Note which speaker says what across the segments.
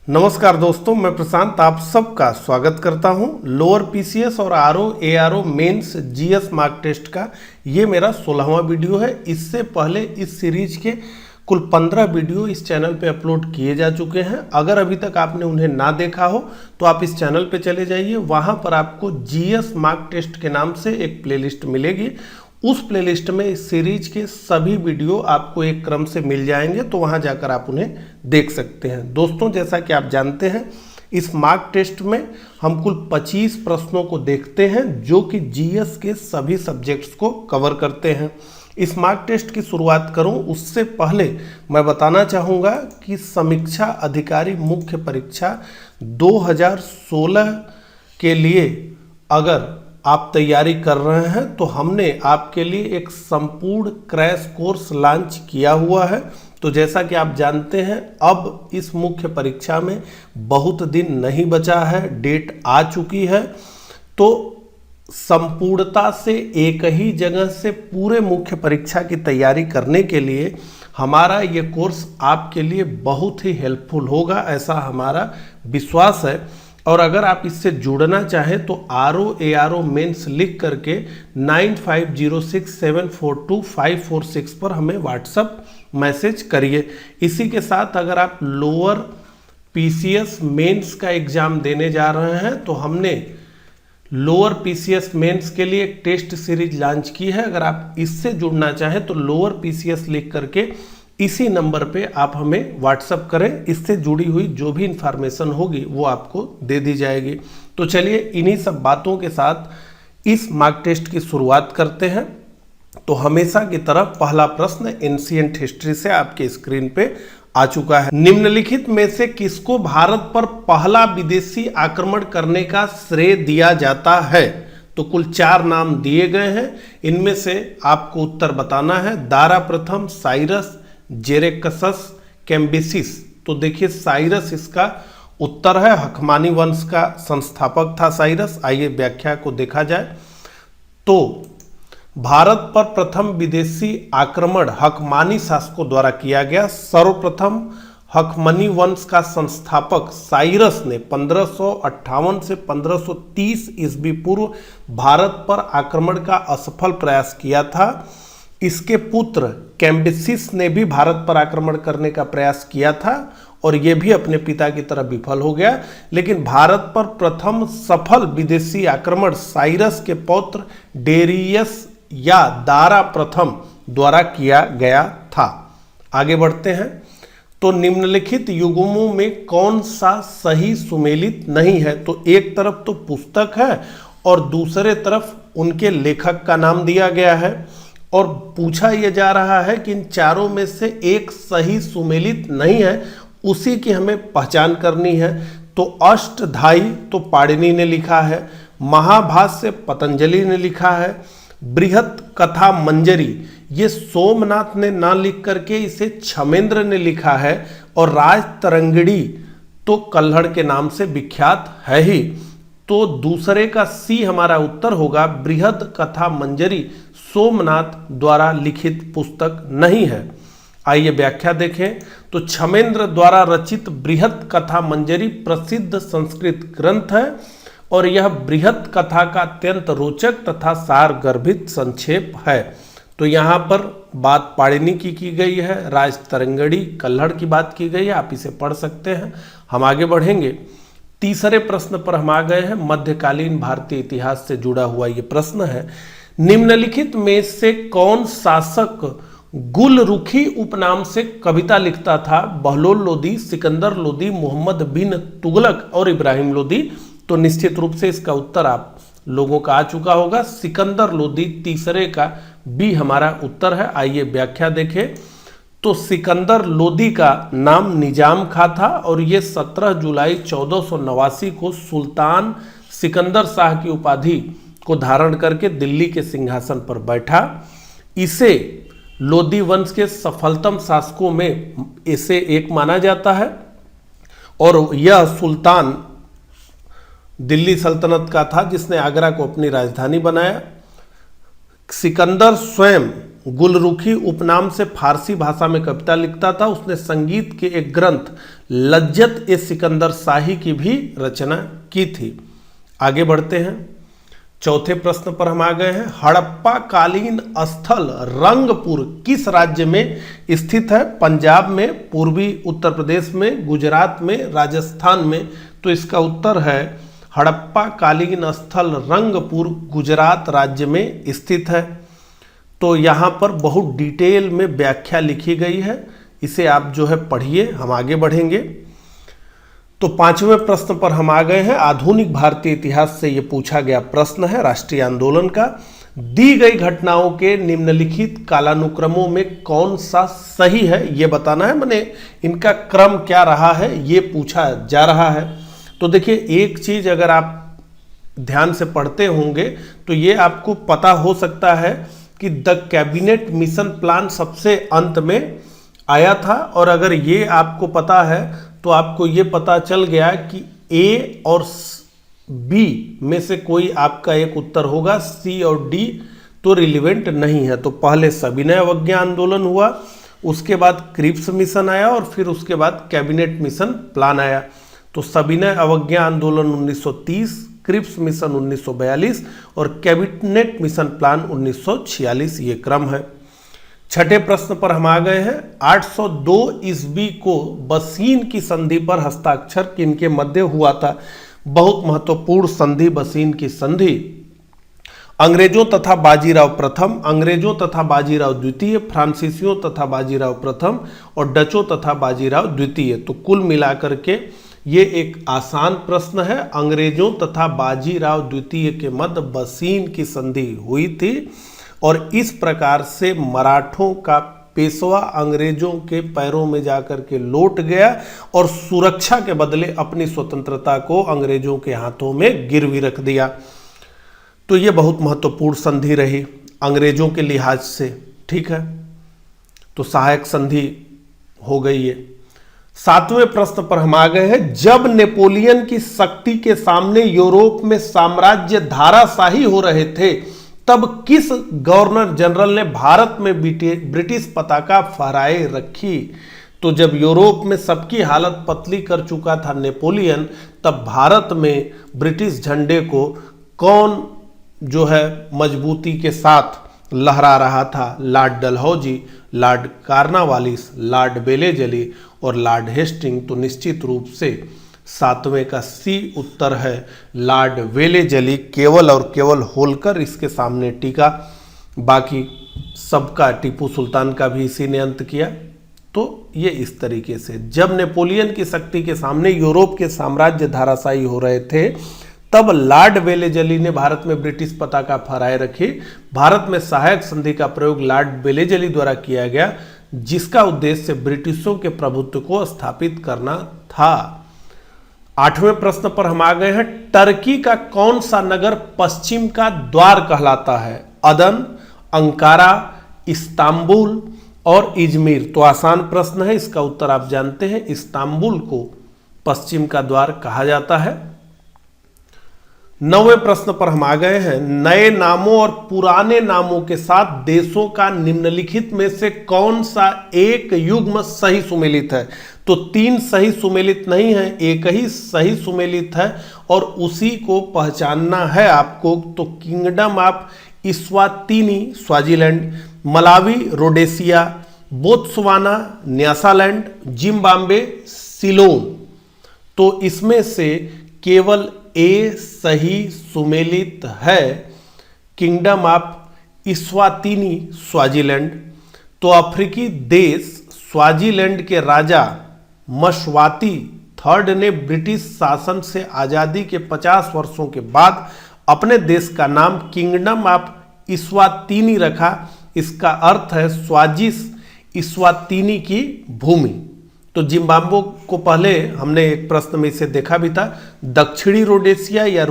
Speaker 1: नमस्कार दोस्तों, मैं प्रशांत आप सबका स्वागत करता हूं। लोअर पीसीएस और RO ARO mains GS mock test का ये मेरा 16वां वीडियो है। इससे पहले इस सीरीज के कुल 15 वीडियो इस चैनल पे अपलोड किए जा चुके हैं। अगर अभी तक आपने उन्हें ना देखा हो तो आप इस चैनल पे चले जाइए, वहां पर आपको जीएस मार्क टेस्ट के नाम से एक प्लेलिस्ट मिलेगी। उस प्लेलिस्ट में इस सीरीज के सभी वीडियो आपको एक क्रम से मिल जाएंगे, तो वहां जाकर आप उन्हें देख सकते हैं। दोस्तों, जैसा कि आप जानते हैं, इस मार्क टेस्ट में हम कुल 25 प्रश्नों को देखते हैं जो कि जीएस के सभी सब्जेक्ट्स को कवर करते हैं। इस मार्क टेस्ट की शुरुआत करूं उससे पहले मैं बताना चाहूँगा कि समीक्षा अधिकारी मुख्य परीक्षा 2016 के लिए अगर आप तैयारी कर रहे हैं तो हमने आपके लिए एक संपूर्ण क्रैश कोर्स लॉन्च किया हुआ है। तो जैसा कि आप जानते हैं, अब इस मुख्य परीक्षा में बहुत दिन नहीं बचा है, डेट आ चुकी है। तो संपूर्णता से एक ही जगह से पूरे मुख्य परीक्षा की तैयारी करने के लिए हमारा ये कोर्स आपके लिए बहुत ही हेल्पफुल होगा, ऐसा हमारा विश्वास है। और अगर आप इससे जुड़ना चाहें तो ROARO मेंस लिख करके 9506742546 पर हमें व्हाट्सएप मैसेज करिए। इसी के साथ अगर आप लोअर पीसीएस मेंस का एग्ज़ाम देने जा रहे हैं तो हमने लोअर पीसीएस मेंस के लिए एक टेस्ट सीरीज लॉन्च की है। अगर आप इससे जुड़ना चाहें तो लोअर पीसीएस लिख करके इसी नंबर पे आप हमें व्हाट्सअप करें। इससे जुड़ी हुई जो भी इंफॉर्मेशन होगी वो आपको दे दी जाएगी। तो चलिए इन्हीं सब बातों के साथ इस मार्क टेस्ट की शुरुआत करते हैं। तो हमेशा की तरह पहला प्रश्न एंशिएंट हिस्ट्री से आपके स्क्रीन पे आ चुका है। निम्नलिखित में से किसको भारत पर पहला विदेशी आक्रमण करने का श्रेय दिया जाता है? तो कुल 4 नाम दिए गए हैं, इनमें से आपको उत्तर बताना है। दारा प्रथम, साइरस, जेरेक्सस, कैम्बिसिस। तो देखिए साइरस इसका उत्तर है। हकमानी वंश का संस्थापक था साइरस। आइए व्याख्या को देखा जाए तो भारत पर प्रथम विदेशी आक्रमण हकमानी शासकों द्वारा किया गया। सर्वप्रथम हकमनी वंश का संस्थापक साइरस ने 1558 से 1530 ईस्वी पूर्व भारत पर आक्रमण का असफल प्रयास किया था। इसके पुत्र कैम्बिसिस ने भी भारत पर आक्रमण करने का प्रयास किया था और यह भी अपने पिता की तरह विफल हो गया। लेकिन भारत पर प्रथम सफल विदेशी आक्रमण साइरस के पौत्र डेरियस या दारा प्रथम द्वारा किया गया था। आगे बढ़ते हैं। तो निम्नलिखित युग्मों में कौन सा सही सुमेलित नहीं है? तो एक तरफ तो पुस्तक है और दूसरे तरफ उनके लेखक का नाम दिया गया है और पूछा यह जा रहा है कि इन चारों में से एक सही सुमेलित नहीं है, उसी की हमें पहचान करनी है। तो अष्टधाई तो पाणिनि ने लिखा है, महाभाष्य पतंजलि ने लिखा है, बृहत कथा मंजरी ये सोमनाथ ने ना लिख करके इसे क्षमेंद्र ने लिखा है, और राजतरंगिणी तो कल्हड़ के नाम से विख्यात है ही। तो दूसरे का सी हमारा उत्तर होगा। बृहद कथा मंजरी सोमनाथ द्वारा लिखित पुस्तक नहीं है। आइए व्याख्या देखें। तो क्षमेंद्र द्वारा रचित बृहद कथा मंजरी प्रसिद्ध संस्कृत ग्रंथ है और यह बृहद कथा का अत्यंत रोचक तथा सार गर्भित संक्षेप है। तो यहाँ पर बात पाणिनि की गई है, राजतरंगिणी कल्हड़ की बात की गई है। आप इसे पढ़ सकते हैं। हम आगे बढ़ेंगे। तीसरे प्रश्न पर हम आ गए हैं। मध्यकालीन भारतीय इतिहास से जुड़ा हुआ ये प्रश्न है। निम्नलिखित में से कौन शासक गुलरुखी उपनाम से कविता लिखता था? बहलोल लोदी, सिकंदर लोदी, मोहम्मद बिन तुगलक और इब्राहिम लोदी। तो निश्चित रूप से इसका उत्तर आप लोगों का आ चुका होगा। सिकंदर लोदी तीसरे का बी हमारा उत्तर है। आइए व्याख्या देखें। तो सिकंदर लोदी का नाम निजाम खां था और ये 17 जुलाई 1489 को सुल्तान सिकंदर शाह की उपाधि को धारण करके दिल्ली के सिंहासन पर बैठा। इसे लोदी वंश के सफलतम शासकों में इसे एक माना जाता है और यह सुल्तान दिल्ली सल्तनत का था जिसने आगरा को अपनी राजधानी बनाया। सिकंदर स्वयं गुलरुखी उपनाम से फारसी भाषा में कविता लिखता था। उसने संगीत के एक ग्रंथ लज्जत ए सिकंदर शाही की भी रचना की थी। आगे बढ़ते हैं, चौथे प्रश्न पर हम आ गए हैं। हड़प्पा कालीन स्थल रंगपुर किस राज्य में स्थित है? पंजाब में, पूर्वी उत्तर प्रदेश में, गुजरात में, राजस्थान में। तो इसका उत्तर है हड़प्पा कालीन स्थल रंगपुर गुजरात राज्य में स्थित है। तो यहाँ पर बहुत डिटेल में व्याख्या लिखी गई है, इसे आप जो है पढ़िए। हम आगे बढ़ेंगे। तो पांचवें प्रश्न पर हम आ गए हैं। आधुनिक भारतीय इतिहास से ये पूछा गया प्रश्न है राष्ट्रीय आंदोलन का। दी गई घटनाओं के निम्नलिखित कालानुक्रमों में कौन सा सही है ये बताना है, माने इनका क्रम क्या रहा है ये पूछा जा रहा है। तो देखिए, एक चीज अगर आप ध्यान से पढ़ते होंगे तो ये आपको पता हो सकता है कि द कैबिनेट मिशन प्लान सबसे अंत में आया था, और अगर ये आपको पता है तो आपको ये पता चल गया कि ए और बी में से कोई आपका एक उत्तर होगा, सी और डी तो रिलेवेंट नहीं है। तो पहले सविनय अवज्ञा आंदोलन हुआ, उसके बाद क्रिप्स मिशन आया, और फिर उसके बाद कैबिनेट मिशन प्लान आया। तो सविनय अवज्ञा आंदोलन 1930, क्रिप्स मिशन 1942 और कैबिनेट मिशन प्लान 1946, ये क्रम है। छठे प्रश्न पर हम आ गए हैं। 802 ईस्वी को बसीन की संधि पर हस्ताक्षर किनके मध्य हुआ था? बहुत महत्वपूर्ण संधि बसीन की संधि अंग्रेजों तथा बाजीराव प्रथम, अंग्रेजों तथा बाजीराव द्वितीय, फ्रांसीसियों तथा बाजीराव प्रथम और डचों तथा बाजीराव द्वितीय। तो कुल मिलाकर के ये एक आसान प्रश्न है। अंग्रेजों तथा बाजीराव द्वितीय के मध्य बसीन की संधि हुई थी, और इस प्रकार से मराठों का पेशवा अंग्रेजों के पैरों में जाकर के लौट गया और सुरक्षा के बदले अपनी स्वतंत्रता को अंग्रेजों के हाथों में गिरवी रख दिया। तो ये बहुत महत्वपूर्ण संधि रही अंग्रेजों के लिहाज से, ठीक है। तो सहायक संधि हो गई ये। सातवें प्रश्न पर हम आ गए हैं। जब नेपोलियन की शक्ति के सामने यूरोप में साम्राज्य धाराशाही हो रहे थे, तब किस गवर्नर जनरल ने भारत में ब्रिटिश पताका फहराए रखी? तो जब यूरोप में सबकी हालत पतली कर चुका था नेपोलियन, तब भारत में ब्रिटिश झंडे को कौन जो है मजबूती के साथ लहरा रहा था? Lord Dalhousie, Lord Cornwallis, Lord बेलेजली और लॉर्ड हेस्टिंग। तो निश्चित रूप से सातवें का सी उत्तर है, लॉर्ड वेलेजली केवल और केवल होलकर इसके सामने टिका, बाकी सबका टीपू सुल्तान का भी इसी ने अंत किया। तो ये इस तरीके से जब नेपोलियन की शक्ति के सामने यूरोप के साम्राज्य धाराशाही हो रहे थे, तब लॉर्ड वेलेजली ने भारत में ब्रिटिश पताका फहराए रखी। भारत में सहायक संधि का प्रयोग लॉर्ड वेलेजली द्वारा किया गया, जिसका उद्देश्य ब्रिटिशों के प्रभुत्व को स्थापित करना था। आठवें प्रश्न पर हम आ गए हैं। टर्की का कौन सा नगर पश्चिम का द्वार कहलाता है? अदन, अंकारा, इस्तांबुल और इजमीर। तो आसान प्रश्न है, इसका उत्तर आप जानते हैं, इस्तांबुल को पश्चिम का द्वार कहा जाता है। नौवें प्रश्न पर हम आ गए हैं। नए नामों और पुराने नामों के साथ देशों का निम्नलिखित में से कौन सा एक युग्म सही सुमेलित है? तो तीन सही सुमेलित नहीं है, एक ही सही सुमेलित है, और उसी को पहचानना है आपको। तो kingdom of Eswatini Swaziland, Malawi Rhodesia, Botswana Nyasaland, Zimbabwe Ceylon. तो इसमें से केवल ए सही सुमेलित है, किंगडम ऑफ इस्वातिनी स्वाजीलैंड। तो अफ्रीकी देश स्वाजीलैंड के राजा मशवाती थर्ड ने ब्रिटिश शासन से आज़ादी के 50 वर्षों के बाद अपने देश का नाम किंगडम ऑफ इस्वातिनी रखा। इसका अर्थ है स्वाजिस इस्वातिनी की भूमि। तो जिम्बाब्वे को पहले हमने एक प्रश्न में इसे देखा भी था, दक्षिणी रोडेशिया या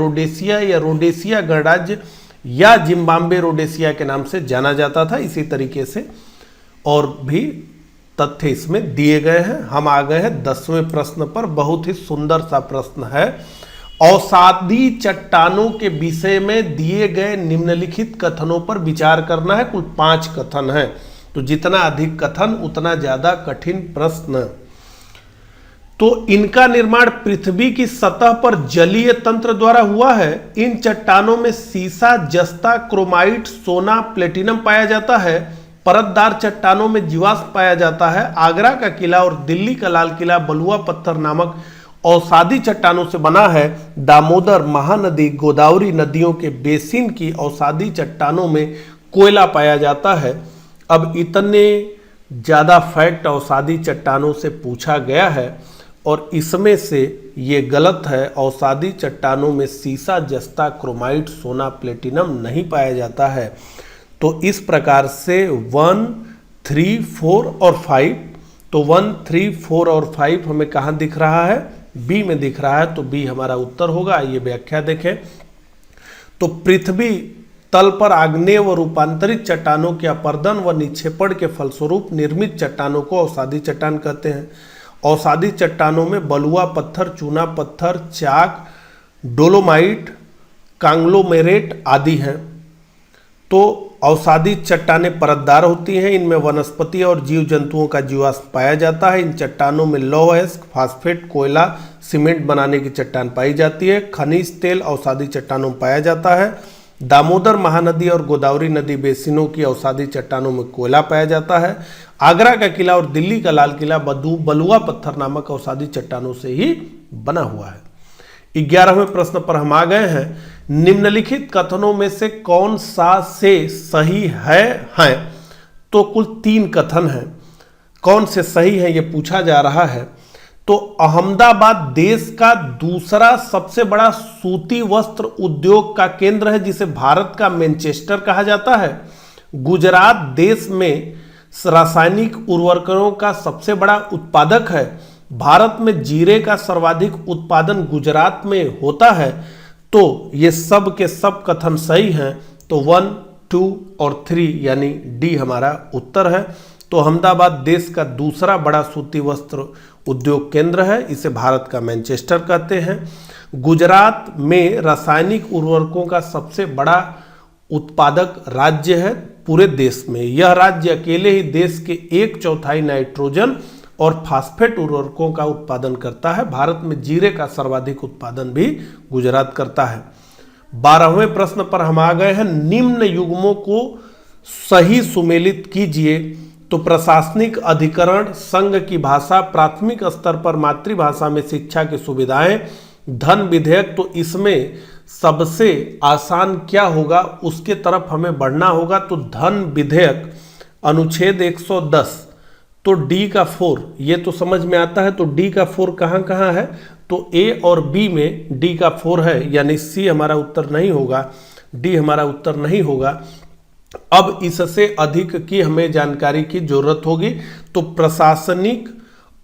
Speaker 1: रोडेशिया गणराज्य या जिम्बाब्वे रोडेशिया के नाम से जाना जाता था। इसी तरीके से और भी तथ्य इसमें दिए गए हैं। हम आ गए हैं 10वें प्रश्न पर। बहुत ही सुंदर सा प्रश्न है। अवसादी चट्टानों के विषय में दिए गए निम्नलिखित कथनों पर विचार करना है। कुल 5 कथन हैं, तो जितना अधिक कथन उतना ज्यादा कठिन प्रश्न। तो इनका निर्माण पृथ्वी की सतह पर जलीय तंत्र द्वारा हुआ है। इन चट्टानों में सीसा, जस्ता, क्रोमाइट, सोना, प्लेटिनम पाया जाता है। परतदार चट्टानों में जीवाश्म पाया जाता है। आगरा का किला और दिल्ली का लाल किला बलुआ पत्थर नामक अवसादी चट्टानों से बना है। दामोदर, महानदी, गोदावरी नदियों के बेसिन की अवसादी चट्टानों में कोयला पाया जाता है। अब इतने ज़्यादा फैक्ट अवसादी चट्टानों से पूछा गया है और इसमें से ये गलत है। अवसादी चट्टानों में सीसा, जस्ता, क्रोमाइट, सोना, प्लेटिनम नहीं पाया जाता है। तो इस प्रकार से 1, 3, 4 और 5, तो 1, 3, 4 और 5 हमें कहाँ दिख रहा है? बी में दिख रहा है, तो बी हमारा उत्तर होगा। ये व्याख्या देखें। तो पृथ्वी तल पर आग्नेय व रूपांतरित चट्टानों के अपर्दन व निक्षेपण के फलस्वरूप निर्मित चट्टानों को अवसादी चट्टान कहते हैं। अवसादी चट्टानों में बलुआ पत्थर, चूना पत्थर, चाक, डोलोमाइट, कांग्लोमेरेट आदि हैं। तो अवसादी चट्टानें परतदार होती हैं। इनमें वनस्पति और जीव जंतुओं का जीवाश्म पाया जाता है। इन चट्टानों में लौह अयस्क, फास्फेट, कोयला, सीमेंट बनाने की चट्टान पाई जाती है। खनिज तेल अवसादी चट्टानों में पाया जाता है। दामोदर, महानदी और गोदावरी नदी बेसिनों की अवसादी चट्टानों में कोयला पाया जाता है। आगरा का किला और दिल्ली का लाल किला बलुआ पत्थर नामक अवसादी चट्टानों से ही बना हुआ है। 11वें प्रश्न पर हम आ गए हैं। निम्नलिखित कथनों में से कौन सा से सही है? तो कुल 3 कथन हैं। कौन से सही है ये पूछा जा रहा है। तो अहमदाबाद देश का दूसरा सबसे बड़ा सूती वस्त्र उद्योग का केंद्र है, जिसे भारत का मैनचेस्टर कहा जाता है। गुजरात देश में रासायनिक उर्वरकों का सबसे बड़ा उत्पादक है। भारत में जीरे का सर्वाधिक उत्पादन गुजरात में होता है। तो ये सब के सब कथन सही हैं। तो 1, 2 और 3 यानी डी हमारा उत्तर है। तो अहमदाबाद देश का दूसरा बड़ा सूती वस्त्र उद्योग केंद्र है। इसे भारत का मैनचेस्टर कहते हैं। गुजरात में रासायनिक उर्वरकों का सबसे बड़ा उत्पादक राज्य है पूरे देश में। यह राज्य अकेले ही देश के 1/4 नाइट्रोजन और फास्फेट उर्वरकों का उत्पादन करता है। भारत में जीरे का सर्वाधिक उत्पादन भी गुजरात करता है। 12वें प्रश्न पर हम आ गए हैं। निम्न युग्मों को सही सुमेलित कीजिए। तो प्रशासनिक अधिकरण, संघ की भाषा, प्राथमिक स्तर पर मातृभाषा में शिक्षा की सुविधाएं, धन विधेयक। तो इसमें सबसे आसान क्या होगा उसके तरफ हमें बढ़ना होगा। तो धन विधेयक अनुच्छेद 110, तो डी का 4 ये तो समझ में आता है। तो डी का 4 कहाँ कहाँ है? तो ए और बी में डी का 4 है, यानी सी हमारा उत्तर नहीं होगा, डी हमारा उत्तर नहीं होगा। अब इससे अधिक की हमें जानकारी की जरूरत होगी। तो प्रशासनिक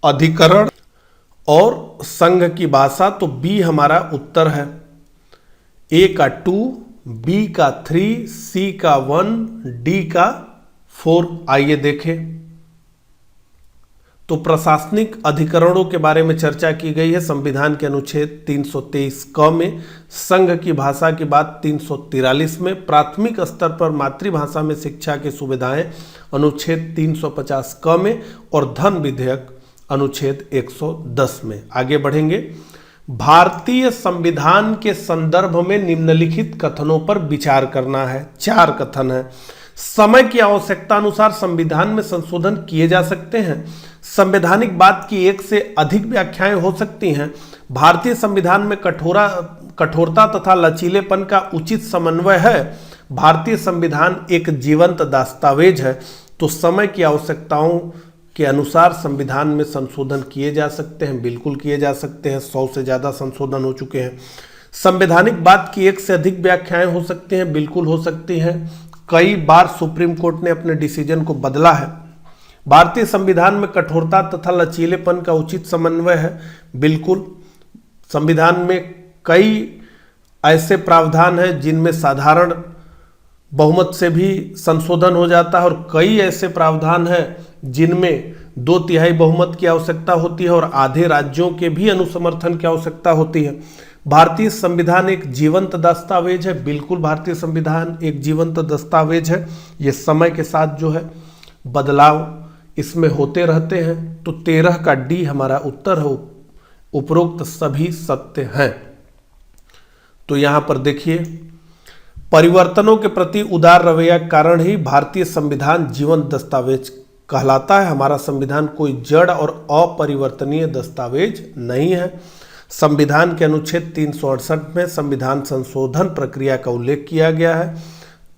Speaker 1: अधिकरण और संघ की भाषा, तो बी हमारा उत्तर है। ए का 2, बी का 3, सी का 1, डी का 4। आइए देखें। तो प्रशासनिक अधिकरणों के बारे में चर्चा की गई है संविधान के अनुच्छेद 323 क में। संघ की भाषा की बात 343 में। प्राथमिक स्तर पर मातृभाषा में शिक्षा की सुविधाएं अनुच्छेद 350 क में। और धन विधेयक अनुच्छेद 110 में। आगे बढ़ेंगे। भारतीय संविधान के संदर्भ में निम्नलिखित कथनों पर विचार करना है। 4 कथन है। समय की आवश्यकता अनुसार संविधान में संशोधन किए जा सकते हैं। संवैधानिक बात की 1 से अधिक व्याख्याएं हो सकती हैं। भारतीय संविधान में कठोरता तथा लचीलेपन का उचित समन्वय है। भारतीय संविधान एक जीवंत दस्तावेज है। तो समय की आवश्यकताओं के अनुसार संविधान में संशोधन किए जा सकते हैं, बिल्कुल किए जा सकते हैं। 100 से ज़्यादा संशोधन हो चुके हैं। संवैधानिक बात की 1 से अधिक व्याख्याएं हो सकती हैं, बिल्कुल हो सकती हैं। कई बार सुप्रीम कोर्ट ने अपने डिसीजन को बदला है। भारतीय संविधान में कठोरता तथा लचीलेपन का उचित समन्वय है, बिल्कुल। संविधान में कई ऐसे प्रावधान हैं जिनमें साधारण बहुमत से भी संशोधन हो जाता है, और कई ऐसे प्रावधान हैं जिनमें 2/3 बहुमत की आवश्यकता होती है और आधे राज्यों के भी अनुसमर्थन की आवश्यकता होती है। भारतीय संविधान एक जीवंत दस्तावेज है। बिल्कुल भारतीय संविधान एक जीवंत दस्तावेज है। ये समय के साथ जो है बदलाव इसमें होते रहते हैं। तो 13 का डी हमारा उत्तर है। उपरोक्त सभी सत्य हैं। तो यहां पर देखिए, परिवर्तनों के प्रति उदार रवैया के कारण ही भारतीय संविधान जीवंत दस्तावेज कहलाता है। हमारा संविधान कोई जड़ और अपरिवर्तनीय दस्तावेज नहीं है। संविधान के अनुच्छेद 368 में संविधान संशोधन प्रक्रिया का उल्लेख किया गया है।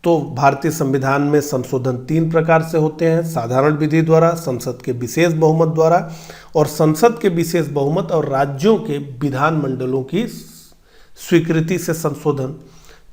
Speaker 1: तो भारतीय संविधान में संशोधन 3 प्रकार से होते हैं: साधारण विधि द्वारा, संसद के विशेष बहुमत द्वारा, और संसद के विशेष बहुमत और राज्यों के विधानमंडलों की स्वीकृति से संशोधन।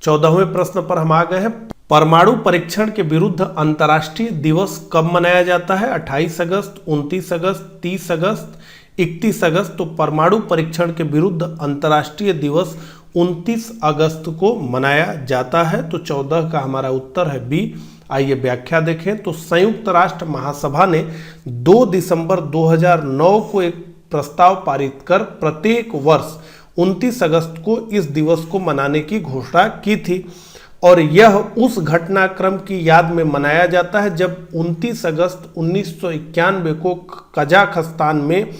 Speaker 1: 14वें प्रश्न पर हम आ गए हैं। परमाणु परीक्षण के विरुद्ध अंतर्राष्ट्रीय दिवस कब मनाया जाता है? 28 अगस्त, 29 अगस्त, 30 अगस्त, 31 अगस्त। तो परमाणु परीक्षण के विरुद्ध अंतर्राष्ट्रीय दिवस 29 अगस्त को मनाया जाता है। तो 14 का हमारा उत्तर है बी। आइए व्याख्या देखें। तो संयुक्त राष्ट्र महासभा ने 2 दिसंबर 2009 को एक प्रस्ताव पारित कर प्रत्येक वर्ष 29 अगस्त को इस दिवस को मनाने की घोषणा की थी, और यह उस घटनाक्रम की याद में मनाया जाता है जब 29 अगस्त 1991 को कजाखस्तान में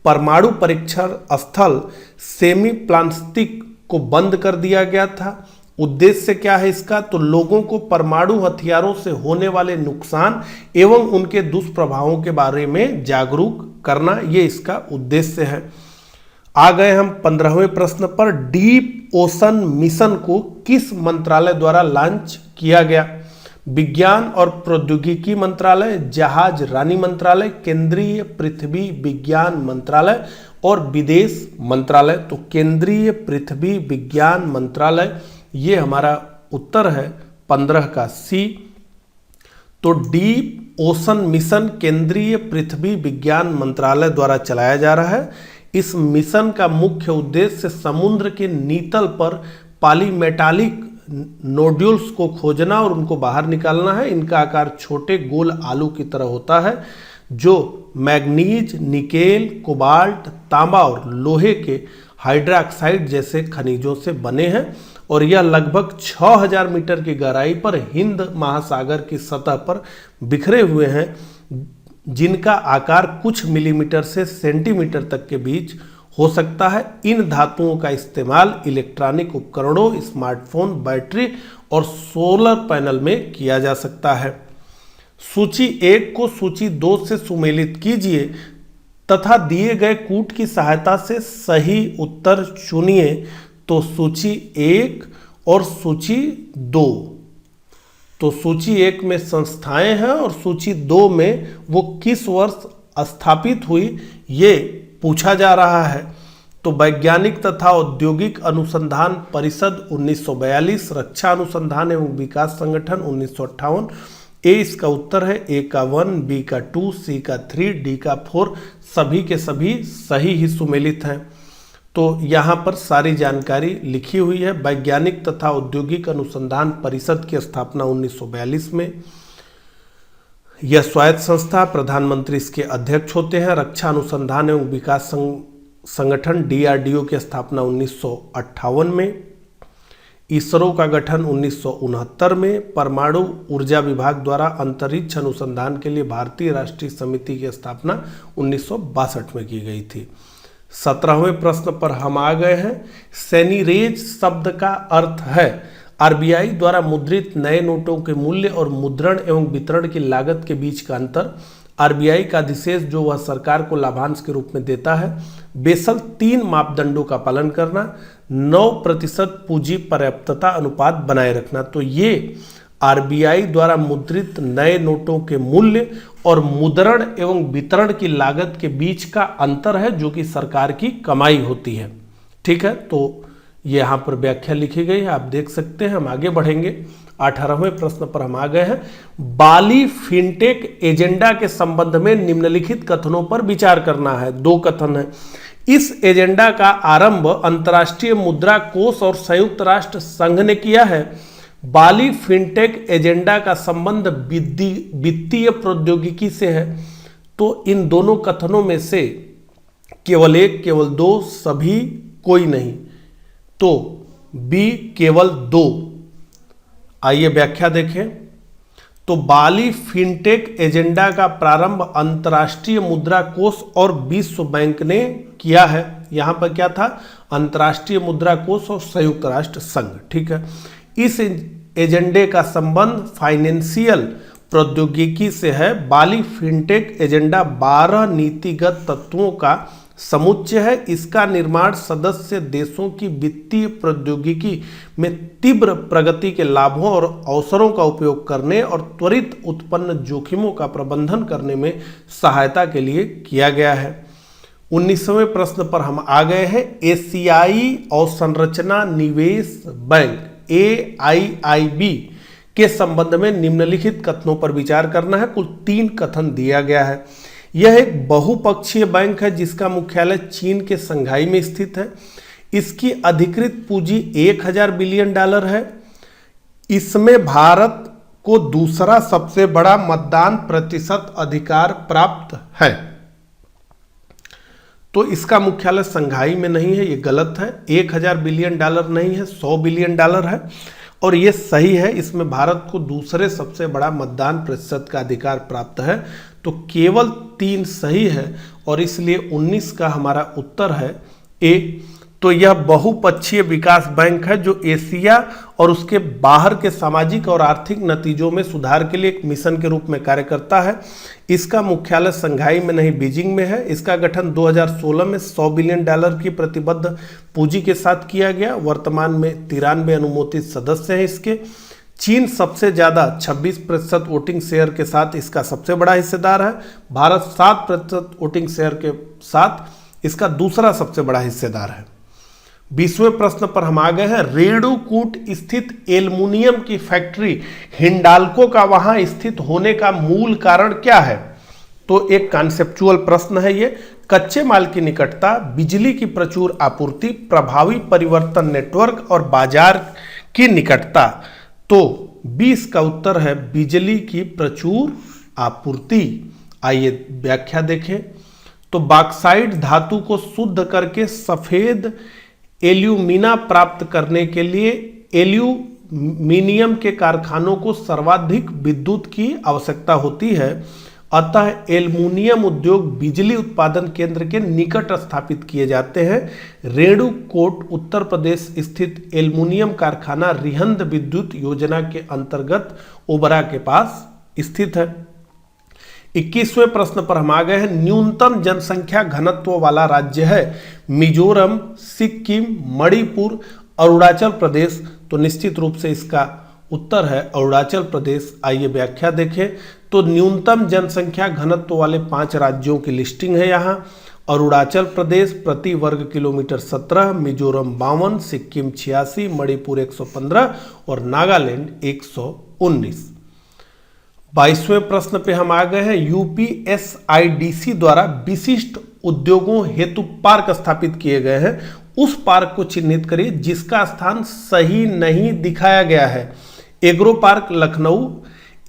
Speaker 1: परमाणु परीक्षण स्थल सेमीप्लास्टिक को बंद कर दिया गया था। उद्देश्य क्या है इसका? तो लोगों को परमाणु हथियारों से होने वाले नुकसान एवं उनके दुष्प्रभावों के बारे में जागरूक करना, ये इसका उद्देश्य है। आ गए हम 15वें प्रश्न पर। डीप ओशन मिशन को किस मंत्रालय द्वारा लॉन्च किया गया? विज्ञान और प्रौद्योगिकी मंत्रालय, जहाज रानी मंत्रालय, केंद्रीय पृथ्वी विज्ञान मंत्रालय और विदेश मंत्रालय। तो केंद्रीय पृथ्वी विज्ञान मंत्रालय, ये हमारा उत्तर है 15 का सी। तो डीप ओशन मिशन केंद्रीय पृथ्वी विज्ञान मंत्रालय द्वारा चलाया जा रहा है। इस मिशन का मुख्य उद्देश्य समुद्र के नीतल पर पॉलीमेटालिक नोड्यूल्स को खोजना और उनको बाहर निकालना है। इनका आकार छोटे गोल आलू की तरह होता है, जो मैग्नीज, निकेल, कोबाल्ट, तांबा और लोहे के हाइड्रोक्साइड जैसे खनिजों से बने हैं, और यह लगभग 6000 मीटर की गहराई पर हिंद महासागर की सतह पर बिखरे हुए हैं, जिनका आकार कुछ मिलीमीटर से सेंटीमीटर तक के बीच हो सकता है। इन धातुओं का इस्तेमाल इलेक्ट्रॉनिक उपकरणों, स्मार्टफोन, बैटरी और सोलर पैनल में किया जा सकता है। सूची 1 को सूची 2 से सुमेलित कीजिए तथा दिए गए कूट की सहायता से सही उत्तर चुनिए। तो सूची 1 और सूची 2, तो सूची 1 में संस्थाएं हैं और सूची 2 में वो किस वर्ष स्थापित हुई ये पूछा जा रहा है। तो वैज्ञानिक तथा औद्योगिक अनुसंधान परिषद 1942, रक्षा अनुसंधान एवं विकास संगठन 1958। ए इसका उत्तर है। ए का 1, बी का 2, सी का 3, डी का 4, सभी के सभी सही ही सुमेलित हैं। तो यहाँ पर सारी जानकारी लिखी हुई है। वैज्ञानिक तथा औद्योगिक अनुसंधान परिषद की स्थापना 1942 में। यह स्वायत्त संस्था, प्रधानमंत्री इसके अध्यक्ष होते हैं। रक्षा अनुसंधान एवं विकास संगठन DRDO की स्थापना 1958 में। इसरो का गठन 1969 में। परमाणु ऊर्जा विभाग द्वारा अंतरिक्ष अनुसंधान के लिए भारतीय राष्ट्रीय समिति की स्थापना 1962 में की गई थी। 17वें प्रश्न पर हम आ गए हैं। सेनीरेज शब्द का अर्थ है RBI द्वारा मुद्रित नए नोटों के मूल्य और मुद्रण एवं वितरण की लागत के बीच का अंतर। RBI का अधिशेष जो वह सरकार को लाभांश के रूप में देता है। बेसल 3 मापदंडों का पालन करना। 9% पूंजी पर्याप्तता अनुपात बनाए रखना। तो ये RBI द्वारा मुद्रित नए नोटों के मूल्य और मुद्रण एवं वितरण की लागत के बीच का अंतर है, जो कि सरकार की कमाई होती है। ठीक है, तो यहाँ पर व्याख्या लिखी गई है, आप देख सकते हैं। हम आगे बढ़ेंगे। 18वें प्रश्न पर हम आ गए हैं। बाली फिनटेक एजेंडा के संबंध में निम्नलिखित कथनों पर विचार करना है। 2 कथन है। इस एजेंडा का आरंभ अंतर्राष्ट्रीय मुद्रा कोष और संयुक्त राष्ट्र संघ ने किया है। बाली फिनटेक एजेंडा का संबंध वित्तीय प्रौद्योगिकी से है। तो इन दोनों कथनों में से केवल 1, केवल 2, सभी कोई नहीं। तो बी केवल 2। आइए व्याख्या देखें। तो बाली फिनटेक एजेंडा का प्रारंभ अंतर्राष्ट्रीय मुद्रा कोष और विश्व बैंक ने किया है। यहां पर क्या था, अंतर्राष्ट्रीय मुद्रा कोष और संयुक्त राष्ट्र संघ, ठीक है। इस एजेंडे का संबंध फाइनेंशियल प्रौद्योगिकी से है। बाली फिनटेक एजेंडा 12 नीतिगत तत्वों का समुच्चय है। इसका निर्माण सदस्य देशों की वित्तीय प्रौद्योगिकी में तीव्र प्रगति के लाभों और अवसरों का उपयोग करने और त्वरित उत्पन्न जोखिमों का प्रबंधन करने में सहायता के लिए किया गया है। 19वें प्रश्न पर हम आ गए हैं। एशियाई अवसंरचना निवेश बैंक AIIB के संबंध में निम्नलिखित कथनों पर विचार करना है। कुल 3 कथन दिया गया है। यह एक बहुपक्षीय बैंक है जिसका मुख्यालय चीन के संघाई में स्थित है। इसकी अधिकृत पूंजी 1000 बिलियन डॉलर है। इसमें भारत को दूसरा सबसे बड़ा मतदान प्रतिशत अधिकार प्राप्त है। तो इसका मुख्यालय संघाई में नहीं है, ये गलत है। 1000 बिलियन डॉलर नहीं है, 100 बिलियन डॉलर है और ये सही है। इसमें भारत को दूसरे सबसे बड़ा मतदान प्रतिशत का अधिकार प्राप्त है। तो केवल 3 सही है और इसलिए 19 का हमारा उत्तर है ए। तो यह बहुपक्षीय विकास बैंक है जो एशिया और उसके बाहर के सामाजिक और आर्थिक नतीजों में सुधार के लिए एक मिशन के रूप में कार्य करता है। इसका मुख्यालय संघाई में नहीं, बीजिंग में है। इसका गठन 2016 में 100 बिलियन डॉलर की प्रतिबद्ध पूंजी के साथ किया गया। वर्तमान में 93 अनुमोदित सदस्य हैं इसके। चीन सबसे ज़्यादा 26% वोटिंग शेयर के साथ इसका सबसे बड़ा हिस्सेदार है। भारत 7% वोटिंग शेयर के साथ इसका दूसरा सबसे बड़ा हिस्सेदार है। 20वें प्रश्न पर हम आ गए हैं। रेणुकूट स्थित एल्युमिनियम की फैक्ट्री हिंडाल्को का वहां स्थित होने का मूल कारण क्या है? तो एक कॉन्सेप्चुअल प्रश्न है ये। कच्चे माल की निकटता, बिजली की प्रचुर आपूर्ति, प्रभावी परिवर्तन नेटवर्क और बाजार की निकटता। तो 20 का उत्तर है बिजली की प्रचुर आपूर्ति। आइए व्याख्या देखें। तो बॉक्साइट धातु को शुद्ध करके सफेद एल्यूमिना प्राप्त करने के लिए एल्यूमिनियम के कारखानों को सर्वाधिक विद्युत की आवश्यकता होती है। अतः एल्युमिनियम उद्योग बिजली उत्पादन केंद्र के निकट स्थापित किए जाते हैं। रेणुकूट उत्तर प्रदेश स्थित एल्युमिनियम कारखाना रिहंद विद्युत योजना के अंतर्गत ओबरा के पास स्थित है। 21वें प्रश्न पर हम आ गए हैं। न्यूनतम जनसंख्या घनत्व वाला राज्य है मिजोरम, सिक्किम, मणिपुर, अरुणाचल प्रदेश। तो निश्चित रूप से इसका उत्तर है अरुणाचल प्रदेश। आइए व्याख्या देखें। तो न्यूनतम जनसंख्या घनत्व वाले 5 राज्यों की लिस्टिंग है यहाँ। अरुणाचल प्रदेश प्रति वर्ग किलोमीटर 17, मिजोरम 52, सिक्किम 86, मणिपुर 115 और नागालैंड 119। 22वें प्रश्न पे हम आ गए हैं। UPSIDC द्वारा विशिष्ट उद्योगों हेतु पार्क स्थापित किए गए हैं। उस पार्क को चिन्हित करिए जिसका स्थान सही नहीं दिखाया गया है। Agro park Lucknow,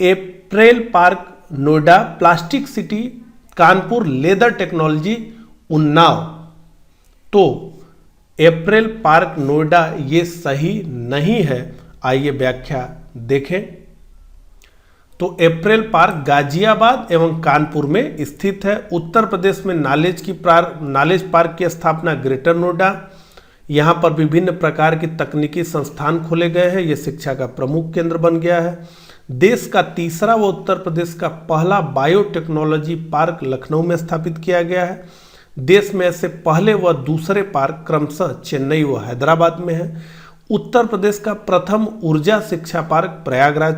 Speaker 1: apparel park Noida, plastic city Kanpur, leather technology Unnao. तो अप्रैल पार्क नोएडा ये सही नहीं है। आइए व्याख्या देखें। तो अप्रैल पार्क गाजियाबाद एवं कानपुर में स्थित है। उत्तर प्रदेश में नॉलेज पार्क की स्थापना ग्रेटर नोएडा। यहाँ पर विभिन्न प्रकार की तकनीकी संस्थान खोले गए हैं। ये शिक्षा का प्रमुख केंद्र बन गया है। देश का तीसरा व उत्तर प्रदेश का पहला बायोटेक्नोलॉजी पार्क लखनऊ में स्थापित किया गया है। देश में ऐसे पहले व दूसरे पार्क क्रमशः चेन्नई व हैदराबाद में है। उत्तर प्रदेश का प्रथम ऊर्जा शिक्षा पार्क प्रयागराज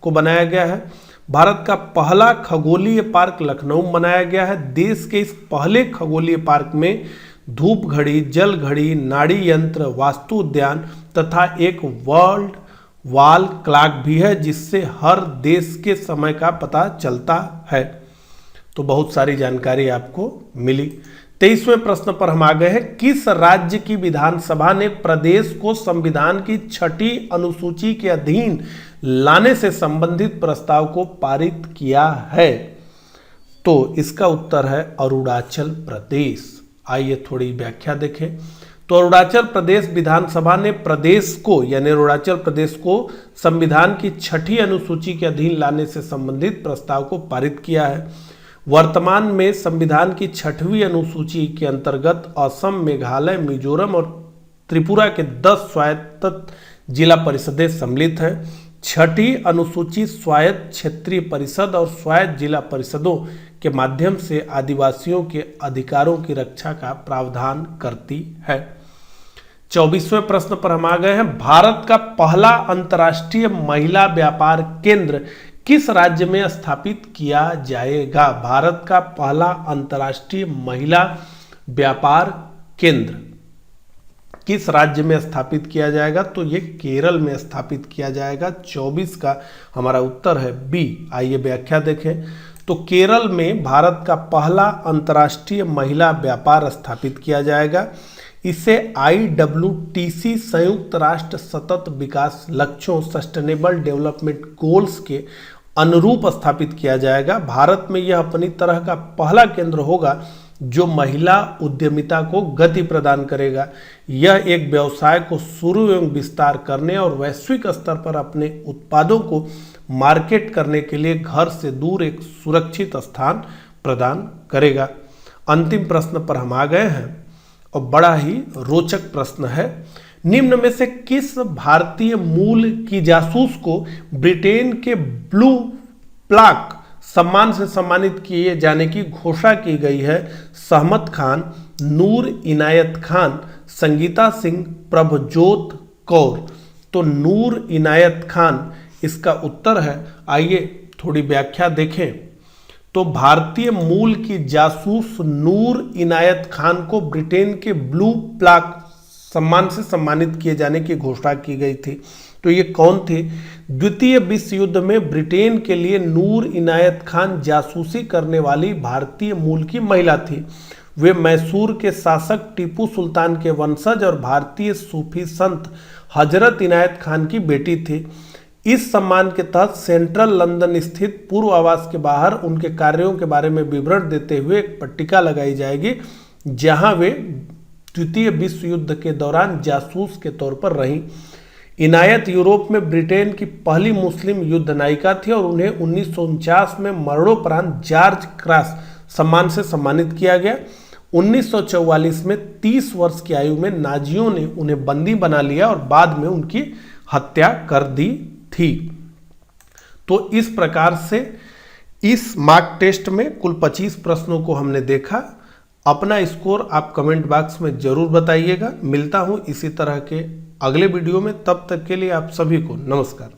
Speaker 1: को बनाया गया है। भारत का पहला खगोलीय पार्क लखनऊ में बनाया गया है। देश के इस पहले खगोलीय पार्क में धूप घड़ी, जल घड़ी, नाड़ी यंत्र, वास्तु उद्यान तथा एक वर्ल्ड वॉल क्लॉक भी है जिससे हर देश के समय का पता चलता है। तो बहुत सारी जानकारी आपको मिली। 23वें प्रश्न पर हम आ गए हैं। किस राज्य की विधानसभा ने प्रदेश को संविधान की 6ठी अनुसूची के अधीन लाने से संबंधित प्रस्ताव को पारित किया है? तो इसका उत्तर है अरुणाचल प्रदेश। आइए थोड़ी व्याख्या देखें। तो अरुणाचल प्रदेश विधानसभा ने प्रदेश को यानी अरुणाचल प्रदेश को संविधान की 6ठी अनुसूची के अधीन लाने से संबंधित प्रस्ताव को पारित किया है। वर्तमान में संविधान की 6वीं अनुसूची के अंतर्गत असम, मेघालय, मिजोरम और त्रिपुरा के 10 स्वायत्त जिला परिषदें सम्मिलित हैं। 6ठी अनुसूची स्वायत्त क्षेत्रीय परिषद और स्वायत्त जिला परिषदों के माध्यम से आदिवासियों के अधिकारों की रक्षा का प्रावधान करती है। 24वें प्रश्न पर हम आ गए हैं। भारत का पहला अंतर्राष्ट्रीय महिला व्यापार केंद्र किस राज्य में स्थापित किया जाएगा? भारत का पहला अंतर्राष्ट्रीय महिला व्यापार केंद्र किस राज्य में स्थापित किया जाएगा? तो ये केरल में स्थापित किया जाएगा। 24 का हमारा उत्तर है बी। आइए व्याख्या देखें। तो केरल में भारत का पहला अंतर्राष्ट्रीय महिला व्यापार स्थापित किया जाएगा। इसे IWTC संयुक्त राष्ट्र सतत विकास लक्ष्यों सस्टेनेबल डेवलपमेंट गोल्स के अनुरूप स्थापित किया जाएगा। भारत में यह अपनी तरह का पहला केंद्र होगा जो महिला उद्यमिता को गति प्रदान करेगा। यह एक व्यवसाय को शुरू एवं विस्तार करने और वैश्विक स्तर पर अपने उत्पादों को मार्केट करने के लिए घर से दूर एक सुरक्षित स्थान प्रदान करेगा। अंतिम प्रश्न पर हम आ गए हैं और बड़ा ही रोचक प्रश्न है। निम्न में से किस भारतीय मूल की जासूस को ब्रिटेन के ब्लू प्लाक सम्मान से सम्मानित किए जाने की घोषणा की गई है? सहमत खान, नूर इनायत खान, संगीता सिंह, प्रभजोत कौर। तो नूर इनायत खान इसका उत्तर है। आइए थोड़ी व्याख्या देखें। तो भारतीय मूल की जासूस नूर इनायत खान को ब्रिटेन के ब्लू प्लाक सम्मान से सम्मानित किए जाने की घोषणा की गई थी। तो ये कौन थे? द्वितीय विश्व युद्ध में ब्रिटेन के लिए नूर इनायत खान जासूसी करने वाली भारतीय मूल की महिला थी। वे मैसूर के शासक टीपू सुल्तान के वंशज और भारतीय सूफी संत हजरत इनायत खान की बेटी थी। इस सम्मान के तहत सेंट्रल लंदन स्थित पूर्व आवास के बाहर उनके कार्यों के बारे में विवरण देते हुए एक पट्टिका लगाई जाएगी जहां वे द्वितीय विश्व युद्ध के दौरान जासूस के तौर पर रहीं। इनायत यूरोप में ब्रिटेन की पहली मुस्लिम युद्ध नायिका थी और उन्हें 1949 में मरणोपरांत जॉर्ज क्रॉस सम्मान से सम्मानित किया गया। 1944 में 30 वर्ष की आयु में नाजियों ने उन्हें बंदी बना लिया और बाद में उनकी हत्या कर दी थी। तो इस प्रकार से इस मॉक टेस्ट में कुल 25 प्रश्नों को हमने देखा। अपना स्कोर आप कमेंट बॉक्स में जरूर बताइएगा। मिलता हूं इसी तरह के अगले वीडियो में, तब तक के लिए आप सभी को नमस्कार।